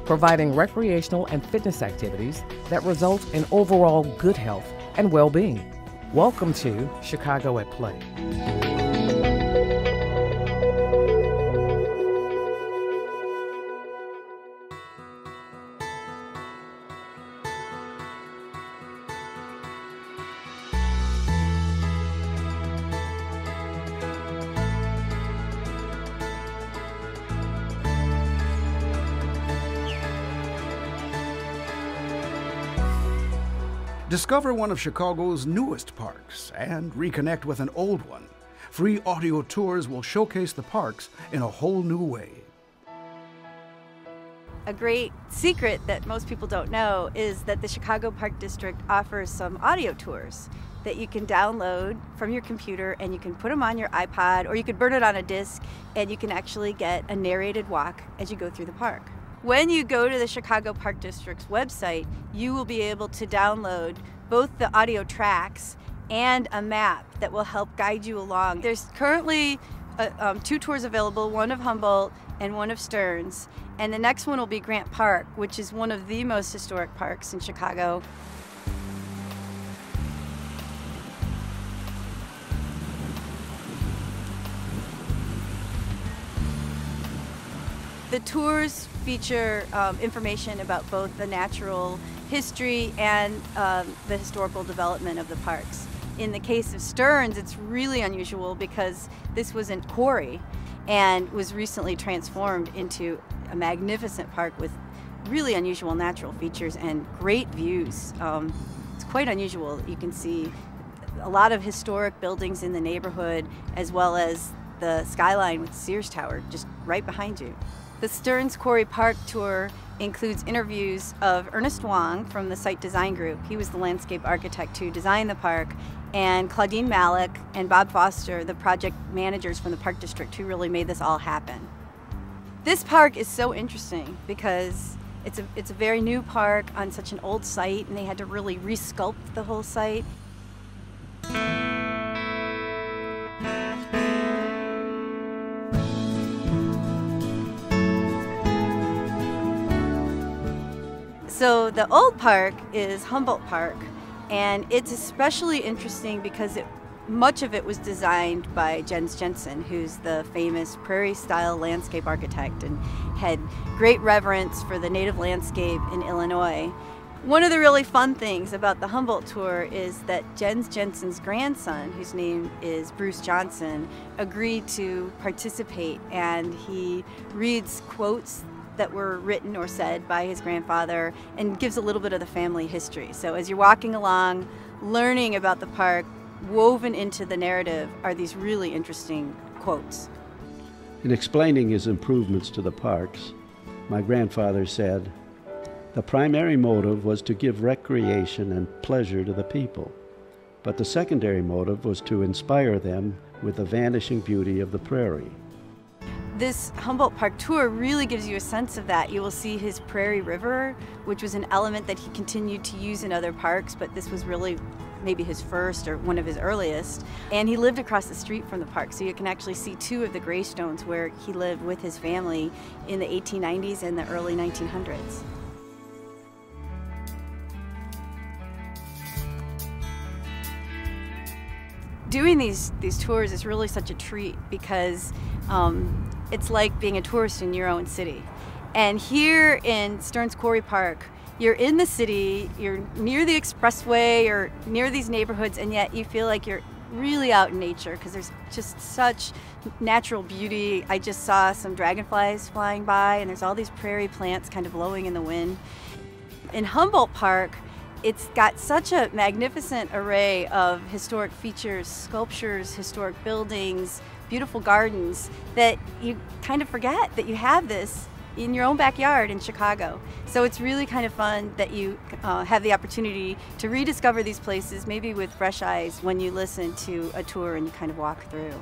providing recreational and fitness activities that result in overall good health and well-being. Welcome to Chicago at Play. Discover one of Chicago's newest parks and reconnect with an old one. Free audio tours will showcase the parks in a whole new way. A great secret that most people don't know is that the Chicago Park District offers some audio tours that you can download from your computer, and you can put them on your iPod, or you could burn it on a disc, and you can actually get a narrated walk as you go through the park. When you go to the Chicago Park District's website, you will be able to download both the audio tracks and a map that will help guide you along. There's currently two tours available, one of Humboldt and one of Stearns, and the next one will be Grant Park, which is one of the most historic parks in Chicago. The tours feature information about both the natural history and the historical development of the parks. In the case of Stearns, it's really unusual because this was in Quarry and was recently transformed into a magnificent park with really unusual natural features and great views. It's quite unusual. You can see a lot of historic buildings in the neighborhood, as well as the skyline with Sears Tower just right behind you. The Stearns Quarry Park tour includes interviews of Ernest Wong from the Site Design Group. He was the landscape architect who designed the park, and Claudine Malik and Bob Foster, the project managers from the Park District, who really made this all happen. This park is so interesting because it's a very new park on such an old site, and they had to really resculpt the whole site. So the old park is Humboldt Park, and it's especially interesting because much of it was designed by Jens Jensen, who's the famous prairie-style landscape architect and had great reverence for the native landscape in Illinois. One of the really fun things about the Humboldt tour is that Jens Jensen's grandson, whose name is Bruce Johnson, agreed to participate, and he reads quotes that were written or said by his grandfather and gives a little bit of the family history. So as you're walking along, learning about the park, woven into the narrative are these really interesting quotes. In explaining his improvements to the parks, my grandfather said, "The primary motive was to give recreation and pleasure to the people, but the secondary motive was to inspire them with the vanishing beauty of the prairie." This Humboldt Park tour really gives you a sense of that. You will see his Prairie River, which was an element that he continued to use in other parks, but this was really maybe his first or one of his earliest. And he lived across the street from the park, so you can actually see two of the gravestones where he lived with his family in the 1890s and the early 1900s. Doing these tours is really such a treat because it's like being a tourist in your own city. And here in Stearns Quarry Park, you're in the city, you're near the expressway or near these neighborhoods, and yet you feel like you're really out in nature because there's just such natural beauty. I just saw some dragonflies flying by, and there's all these prairie plants kind of blowing in the wind. In Humboldt Park, it's got such a magnificent array of historic features, sculptures, historic buildings, beautiful gardens, that you kind of forget that you have this in your own backyard in Chicago. So it's really kind of fun that you have the opportunity to rediscover these places, maybe with fresh eyes, when you listen to a tour and you kind of walk through.